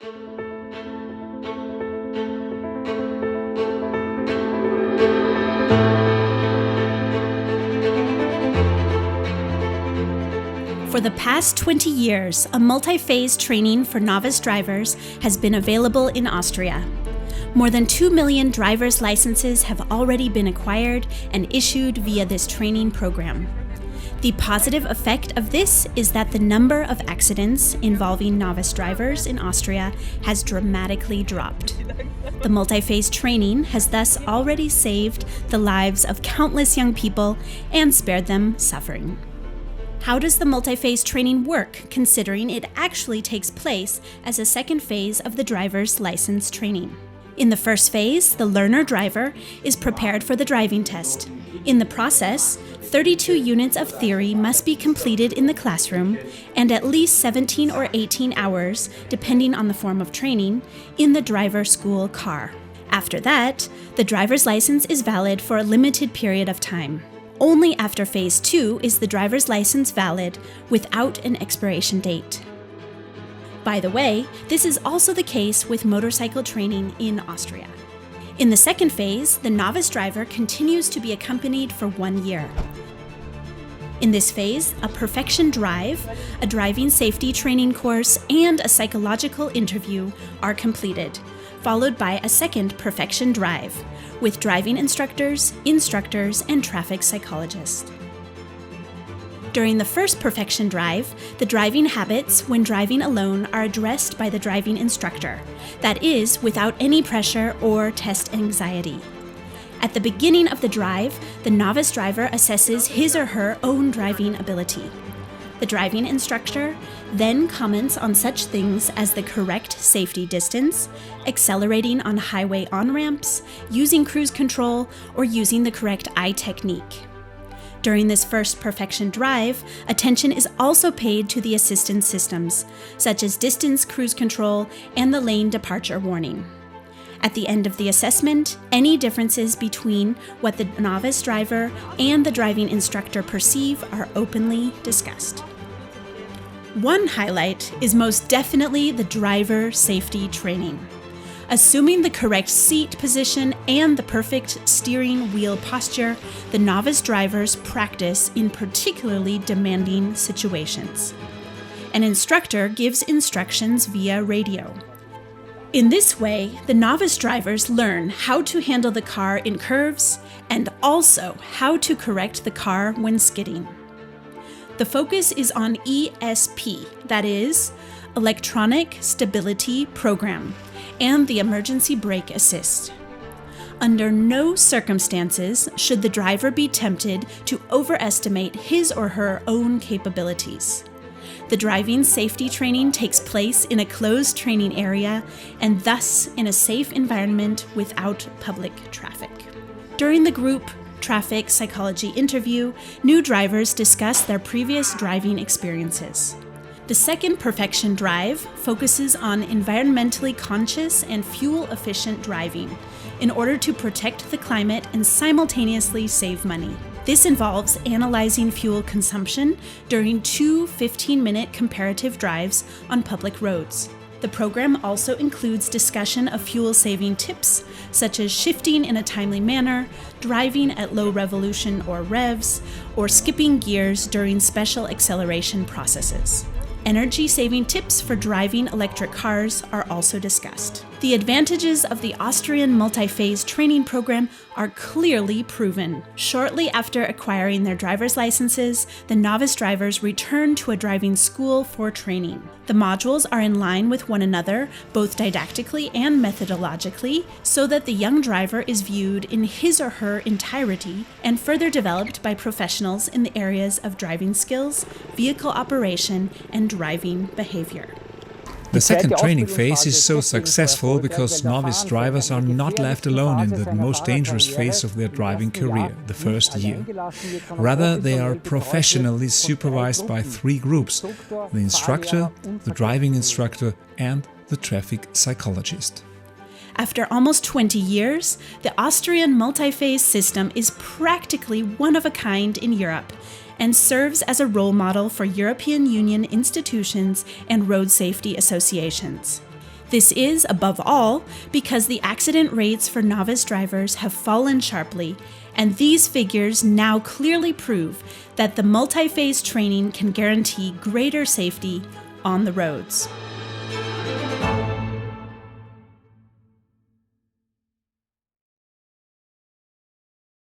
For the past 20 years, a multi-phase training for novice drivers has been available in Austria. More than 2 million driver's licenses have already been acquired and issued via this training program. The positive effect of this is that the number of accidents involving novice drivers in Austria has dramatically dropped. The multi-phase training has thus already saved the lives of countless young people and spared them suffering. How does the multi-phase training work, considering it actually takes place as a second phase of the driver's license training? In the first phase, the learner driver is prepared for the driving test. In the process, 32 units of theory must be completed in the classroom and at least 17 or 18 hours, depending on the form of training, in the driver school car. After that, the driver's license is valid for a limited period of time. Only after Phase 2 is the driver's license valid without an expiration date. By the way, this is also the case with motorcycle training in Austria. In the second phase, the novice driver continues to be accompanied for 1 year. In this phase, a perfection drive, a driving safety training course, and a psychological interview are completed, followed by a second perfection drive, with driving instructors, and traffic psychologists. During the first perfection drive, the driving habits when driving alone are addressed by the driving instructor, that is, without any pressure or test anxiety. At the beginning of the drive, the novice driver assesses his or her own driving ability. The driving instructor then comments on such things as the correct safety distance, accelerating on highway on-ramps, using cruise control, or using the correct eye technique. During this first perfection drive, attention is also paid to the assistance systems, such as distance cruise control and the lane departure warning. At the end of the assessment, any differences between what the novice driver and the driving instructor perceive are openly discussed. One highlight is most definitely the driver safety training. Assuming the correct seat position and the perfect steering wheel posture, the novice drivers practice in particularly demanding situations. An instructor gives instructions via radio. In this way, the novice drivers learn how to handle the car in curves and also how to correct the car when skidding. The focus is on ESP, that is, Electronic Stability Program, and the Emergency Brake Assist. Under no circumstances should the driver be tempted to overestimate his or her own capabilities. The driving safety training takes place in a closed training area and thus in a safe environment without public traffic. During the group traffic psychology interview, new drivers discuss their previous driving experiences. The second perfection drive focuses on environmentally conscious and fuel-efficient driving in order to protect the climate and simultaneously save money. This involves analyzing fuel consumption during 2 15-minute comparative drives on public roads. The program also includes discussion of fuel-saving tips, such as shifting in a timely manner, driving at low revolution or revs, or skipping gears during special acceleration processes. Energy-saving tips for driving electric cars are also discussed. The advantages of the Austrian multi-phase training program are clearly proven. Shortly after acquiring their driver's licenses, the novice drivers return to a driving school for training. The modules are in line with one another, both didactically and methodologically, so that the young driver is viewed in his or her entirety and further developed by professionals in the areas of driving skills, vehicle operation, and driving behavior. The second training phase is so successful because novice drivers are not left alone in the most dangerous phase of their driving career, the first year. Rather, they are professionally supervised by 3 groups: the instructor, the driving instructor, and the traffic psychologist. After almost 20 years, the Austrian multi-phase system is practically one of a kind in Europe and serves as a role model for European Union institutions and road safety associations. This is, above all, because the accident rates for novice drivers have fallen sharply, and these figures now clearly prove that the multi-phase training can guarantee greater safety on the roads.